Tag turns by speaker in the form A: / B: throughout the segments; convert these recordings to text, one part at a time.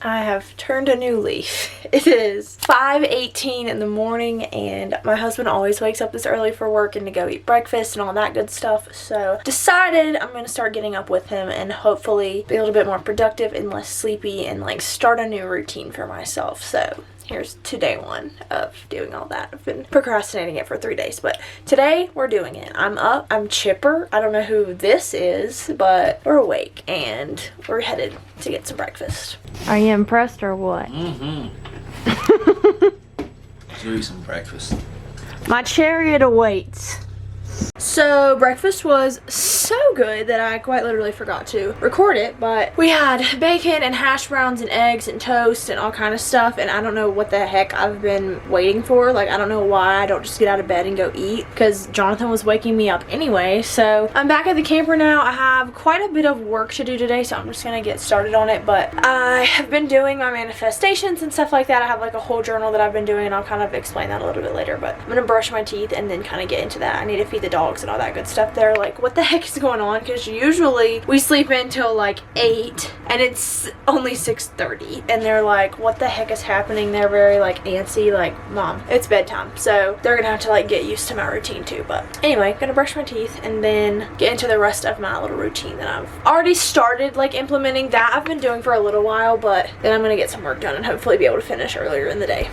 A: I have turned a new leaf. It is 5:18 in the morning and my husband always wakes up this early for work and to go eat breakfast and all that good stuff. So decided I'm going to start getting up with him and hopefully be a little bit more productive and less sleepy and like start a new routine for myself. So here's to day one of doing all that. I've been procrastinating it for 3 days, but today we're doing it. I'm up, I'm chipper. I don't know who this is, but we're awake and we're headed to get some breakfast. Are you impressed or what?
B: Do some breakfast.
A: My chariot awaits. So breakfast was so good that I quite literally forgot to record it, but we had bacon and hash browns and eggs and toast and all kind of stuff, and I don't know what the heck I've been waiting for. Like, I don't know why I don't just get out of bed and go eat, because Jonathan was waking me up anyway. So I'm back at the camper now. I have quite a bit of work to do today, so I'm just gonna get started on it, but I have been doing my manifestations and stuff like that. I have like a whole journal that I've been doing, and I'll kind of explain that a little bit later, but I'm gonna brush my teeth and then kind of get into that. I need to feed the dogs and all that good stuff. They're like, what the heck is going on? Because usually we sleep until like 8 and it's only 6:30, and they're like, what the heck is happening? They're very like antsy, like, Mom, it's bedtime. So they're gonna have to like get used to my routine too. But anyway, gonna brush my teeth and then get into the rest of my little routine that I've already started like implementing. That I've been doing for a little while, but then I'm gonna get some work done and hopefully be able to finish earlier in the day.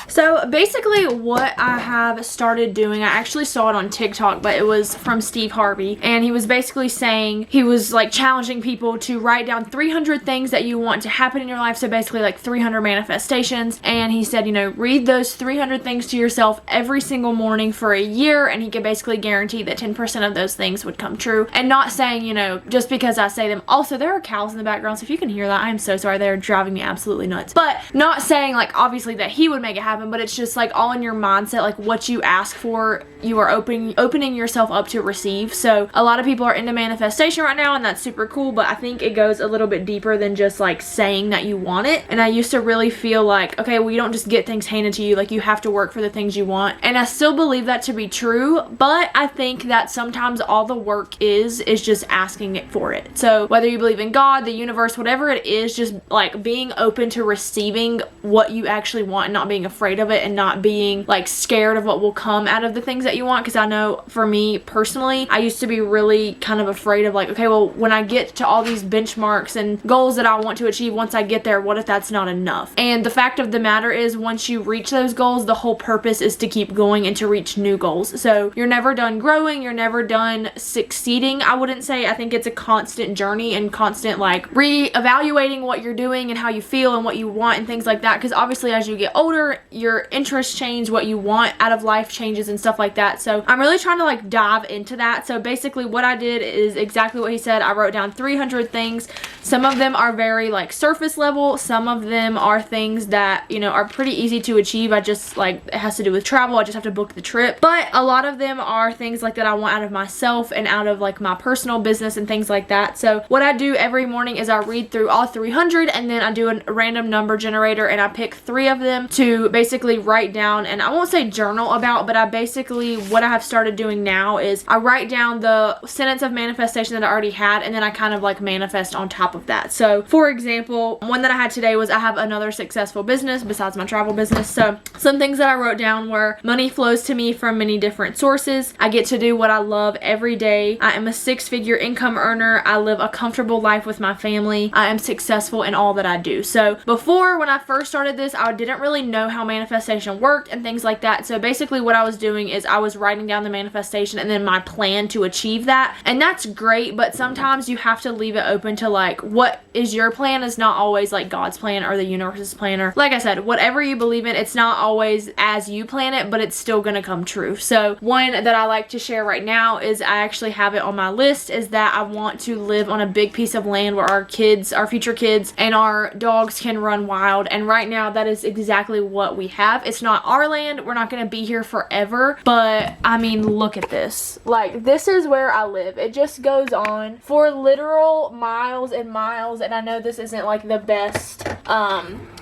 A: So basically what I have started doing, I actually saw it on TikTok, but it was from Steve Harvey, and he was basically saying, he was like challenging people to write down 300 things that you want to happen in your life, so basically like 300 manifestations, and he said, you know, read those 300 things to yourself every single morning for a year, and he could basically guarantee that 10% of those things would come true. And not saying, you know, just because I say them. Also, there are cows in the background, so if you can hear that, I'm so sorry, they're driving me absolutely nuts. But not saying like obviously that he would make it happen, but it's just like all in your mindset, like what you ask for, you are opening yourself up to receive. So a lot of people are into manifestation right now, and that's super cool, but I think it goes a little bit deeper than just like saying that you want it. And I used to really feel like, okay, well, you don't just get things handed to you, like you have to work for the things you want. And I still believe that to be true, but I think that sometimes all the work is just asking it for it. So whether you believe in God, the universe, whatever it is, just like being open to receiving what you actually want and not being afraid of it, and not being like scared of what will come out of the things that you want. Because I know for me personally, I used to be really kind of afraid of like, okay, well, when I get to all these benchmarks and goals that I want to achieve, once I get there, what if that's not enough? And the fact of the matter is, once you reach those goals, the whole purpose is to keep going and to reach new goals. So you're never done growing, you're never done succeeding, I wouldn't say. I think it's a constant journey and constant like re-evaluating what you're doing and how you feel and what you want and things like that. Because obviously as you get older, your interests change, what you want out of life changes and stuff like that. So I'm really trying to like dive into that. So basically what I did is exactly what he said. I wrote down 300 things. Some of them are very like surface level, some of them are things that, you know, are pretty easy to achieve. I just like, it has to do with travel, I just have to book the trip. But a lot of them are things like that I want out of myself and out of like my personal business and things like that. So what I do every morning is I read through all 300, and then I do a random number generator, and I pick 3 of them to basically write down, and I won't say journal about, but I basically, what I have started doing now is I write down the sentence of manifestation that I already had, and then I kind of like manifest on top top of that. So for example, one that I had today was I have another successful business besides my travel business. So some things that I wrote down were money flows to me from many different sources. I get to do what I love every day. I am a 6-figure income earner. I live a comfortable life with my family. I am successful in all that I do. So before, when I first started this, I didn't really know how manifestation worked and things like that. So basically what I was doing is I was writing down the manifestation and then my plan to achieve that. And that's great, but sometimes you have to leave it open to like, what is your plan is not always like God's plan or the universe's plan, or like I said, whatever you believe in, it's not always as you plan it, but it's still gonna come true. So one that I like to share right now is I actually have it on my list, is that I want to live on a big piece of land where our kids, our future kids, and our dogs can run wild. And right now that is exactly what we have. It's not our land. We're not gonna be here forever, but I mean, look at this. Like, this is where I live. It just goes on for literal miles and miles, and I know this isn't like the best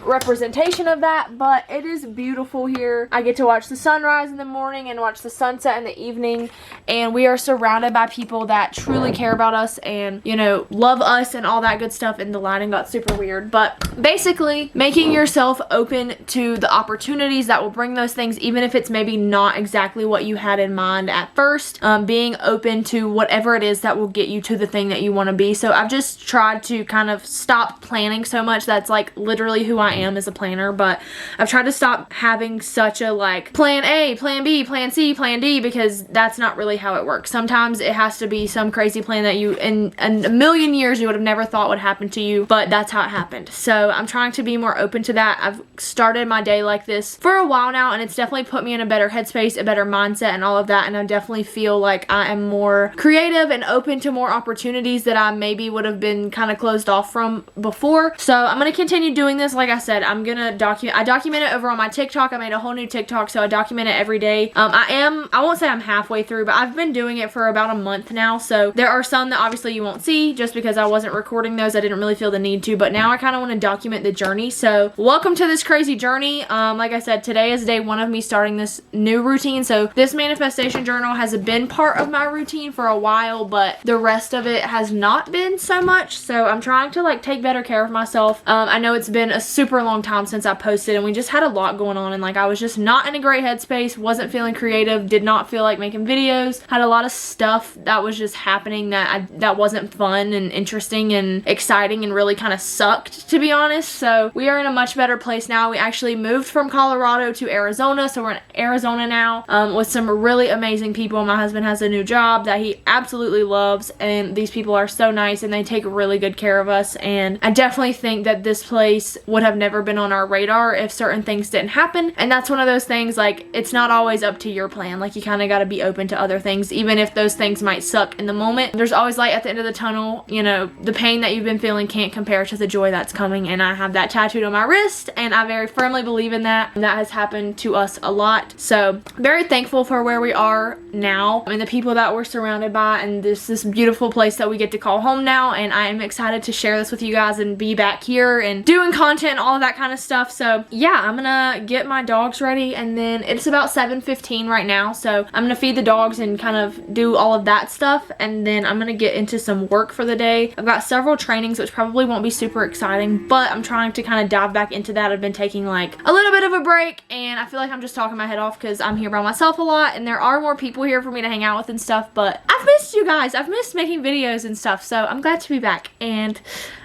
A: representation of that, but it is beautiful here. I get to watch the sunrise in the morning and watch the sunset in the evening, and we are surrounded by people that truly care about us and, you know, love us and all that good stuff. And the lighting got super weird, but basically making yourself open to the opportunities that will bring those things, even if it's maybe not exactly what you had in mind at first. Being open to whatever it is that will get you to the thing that you want to be. So I've just tried to kind of stop planning so much. That's like literally who I am as a planner, but I've tried to stop having such a like plan A, plan B, plan C, plan D, because that's not really how it works. Sometimes it has to be some crazy plan that you in a million years you would have never thought would happen to you, but that's how it happened. So I'm trying to be more open to that. I've started my day like this for a while now, and it's definitely put me in a better headspace, a better mindset, and all of that. And I definitely feel like I am more creative and open to more opportunities that I maybe would have been kind of closed off from before. So I'm going to continue doing this. Like I said, I'm going to I document it over on my TikTok. I made a whole new TikTok, so I document it every day. I won't say I'm halfway through, but I've been doing it for about a month now. So there are some that obviously you won't see just because I wasn't recording those. I didn't really feel the need to, but now I kind of want to document the journey. So welcome to this crazy journey. Like I said, today is day one of me starting this new routine. So this manifestation journal has been part of my routine for a while, but the rest of it has not been so much. So I'm trying to like take better care of myself. I know it's been a super long time since I posted, and we just had a lot going on, and like I was just not in a great headspace, wasn't feeling creative, did not feel like making videos, had a lot of stuff that was just happening that wasn't fun and interesting and exciting and really kind of sucked, to be honest. So we are in a much better place now. We actually moved from Colorado to Arizona, so we're in Arizona now with some really amazing people. My husband has a new job that he absolutely loves, and these people are so nice and they take really good care of us. And I definitely think that this place would have never been on our radar if certain things didn't happen. And that's one of those things, like, it's not always up to your plan. Like, you kind of got to be open to other things, even if those things might suck in the moment. There's always light at the end of the tunnel. You know, the pain that you've been feeling can't compare to the joy that's coming. And I have that tattooed on my wrist, and I very firmly believe in that. That has happened to us a lot. So very thankful for where we are now and the people that we're surrounded by, and this beautiful place that we get to call home now. And I am excited to share this with you guys and be back here and doing content, all of that kind of stuff. So yeah, I'm gonna get my dogs ready, and then it's about 7:15 right now, so I'm gonna feed the dogs and kind of do all of that stuff, and then I'm gonna get into some work for the day. I've got several trainings, which probably won't be super exciting, but I'm trying to kind of dive back into that. I've been taking like a little bit of a break, and I feel like I'm just talking my head off because I'm here by myself a lot, and there are more people here for me to hang out with and stuff, but I've missed you guys. I've missed making videos and stuff, so I'm glad to be back, and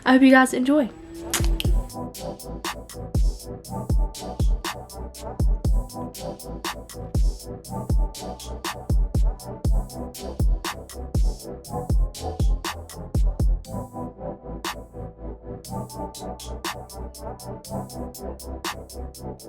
A: I hope you guys enjoy.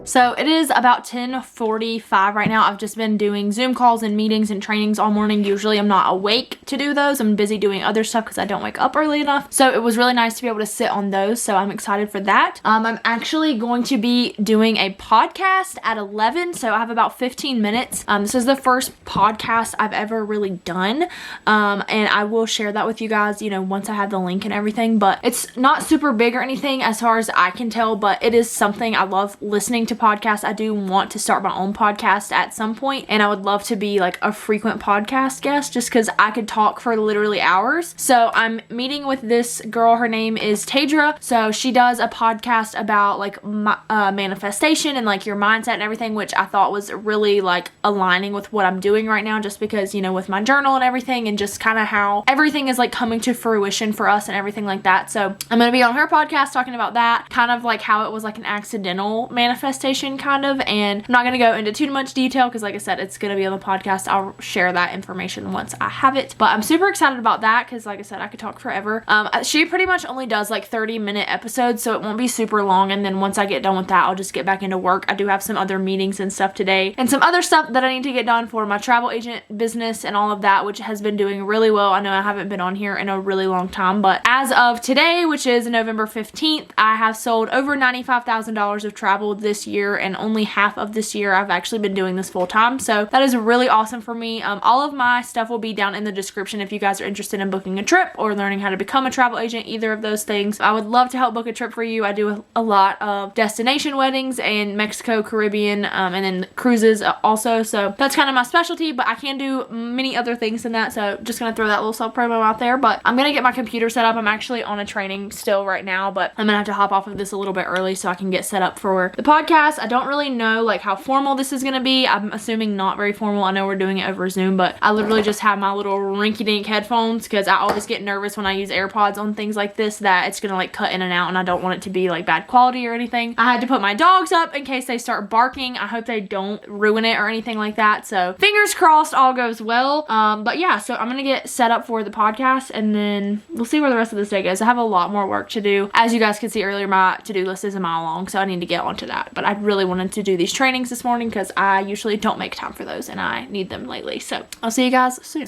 A: So it is about 10:45 right now. I've just been doing Zoom calls and meetings and trainings all morning. Usually I'm not awake to do those. I'm busy doing other stuff because I don't wake up early enough. So it was really nice to be able to sit on those. So I'm excited for that. I'm actually going to be doing a podcast at 11. So I have about 15 minutes. This is the first podcast I've ever really done. And I will share that with you guys, you know, once I have the link and everything, but it's not super big or anything as far as I can tell, but it is something I love listening to podcasts. I do want to start my own podcast at some point, and I would love to be like a frequent podcast guest just because I could talk for literally hours. So I'm meeting with this girl. Her name is Tadra. So she does a podcast about like manifestation and like your mindset and everything, which I thought was really like aligning with what I'm doing right now, just because, you know, with my journal and everything, and just kind of how everything is like coming to fruition for us and everything like that. So I'm going to be on her podcast talking about that, kind of like how it was like an accidental manifestation kind of, and I'm not going to go into too much detail because like I said, it's going to be on the podcast. I'll share that information once I have it, but I'm super excited about that because like I said, I could talk forever. She pretty much only does like 30-minute episodes, so it won't be super long, and then once I get done with that, I'll just get back into work. I do have some other meetings and stuff today, and some other stuff that I need to get done for my travel agent business and all of that, which has been doing really well. I know I haven't been on here in a really long time, but as of today, which is November 15th, I have sold over $95,000 of travel this year, and only half of this year I've actually been doing this full time, so that is really awesome for me. All of my stuff will be down in the description if you guys are interested in booking a trip or learning how to become a travel agent, either of those things. I would love to help book a trip for you. I do a lot of destination weddings in Mexico, Caribbean, and then cruises also, so that's kind of my specialty, but I can do many other things than that, so just gonna throw that little self promo out there. But I'm gonna get my computer set up. I'm actually on a training still right now, but I'm gonna have to hop off of this a little bit early so I can get set up for the podcast. I don't really know like how formal this is gonna be. I'm assuming not very formal. I know we're doing it over Zoom, but I literally just have my little rinky-dink headphones because I always get nervous when I use AirPods on things like this that it's gonna like cut in and out, and I don't want it to be like bad quality or anything. I had to put my dogs up in case they start barking. I hope they don't ruin it or anything like that, so fingers crossed all goes well. But yeah, so I'm gonna get set up for the podcast, and then we'll see where the rest of this day goes. I have a lot more work to do. As you guys can see earlier, my to-do list is a mile long, so I need to get onto that, but I really wanted to do these trainings this morning because I usually don't make time for those, and I need them lately. So I'll see you guys soon.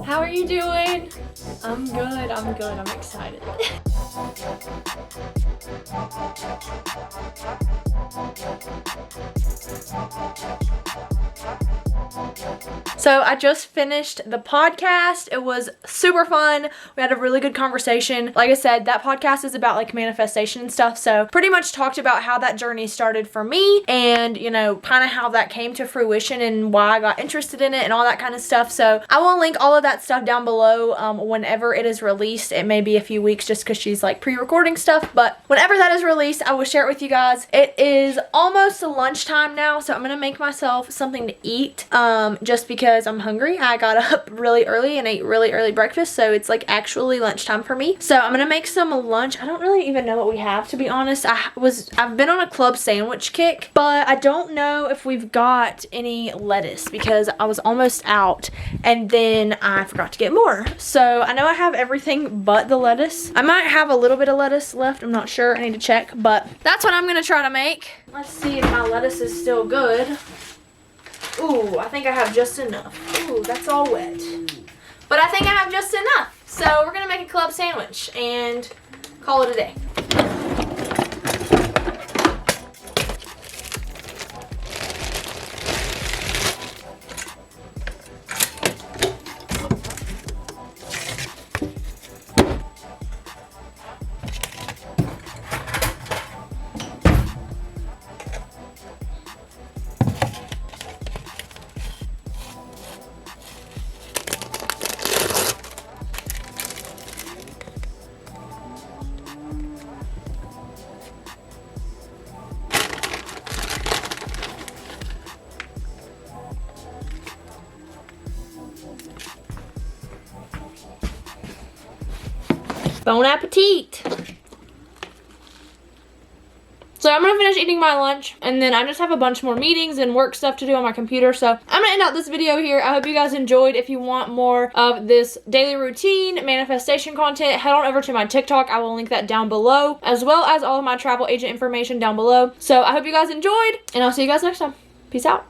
A: How are you doing? I'm good. I'm excited. So I just finished the podcast. It was super fun. We had a really good conversation. Like I said, that podcast is about like manifestation and stuff. So pretty much talked about how that journey started for me, and you know, kind of how that came to fruition and why I got interested in it and all that kind of stuff. So I will link all of that stuff down below whenever it is released. It may be a few weeks just because she's like pre-recording stuff, but whenever that is released, I will share it with you guys. It is almost lunchtime now, so I'm gonna make myself something to eat just because I'm hungry. I got up really early and ate really early breakfast, so it's like actually lunchtime for me. So I'm gonna make some lunch. I don't really even know what we have, to be honest. I've been on a club sandwich kick, but I don't know if we've got any lettuce because I was almost out and then I forgot to get more. So I know I have everything but the lettuce. I might have a little bit of lettuce left. I'm not sure. I need to check, but that's what I'm gonna try to make. Let's see if my lettuce is still good. Ooh, I think I have just enough. Ooh, that's all wet. But I think I have just enough. So we're gonna make a club sandwich and call it a day. Bon appetit! So I'm gonna finish eating my lunch, and then I just have a bunch more meetings and work stuff to do on my computer. So I'm gonna end out this video here. I hope you guys enjoyed. If you want more of this daily routine manifestation content, head on over to my TikTok. I will link that down below, as well as all of my travel agent information down below. So I hope you guys enjoyed, and I'll see you guys next time. Peace out.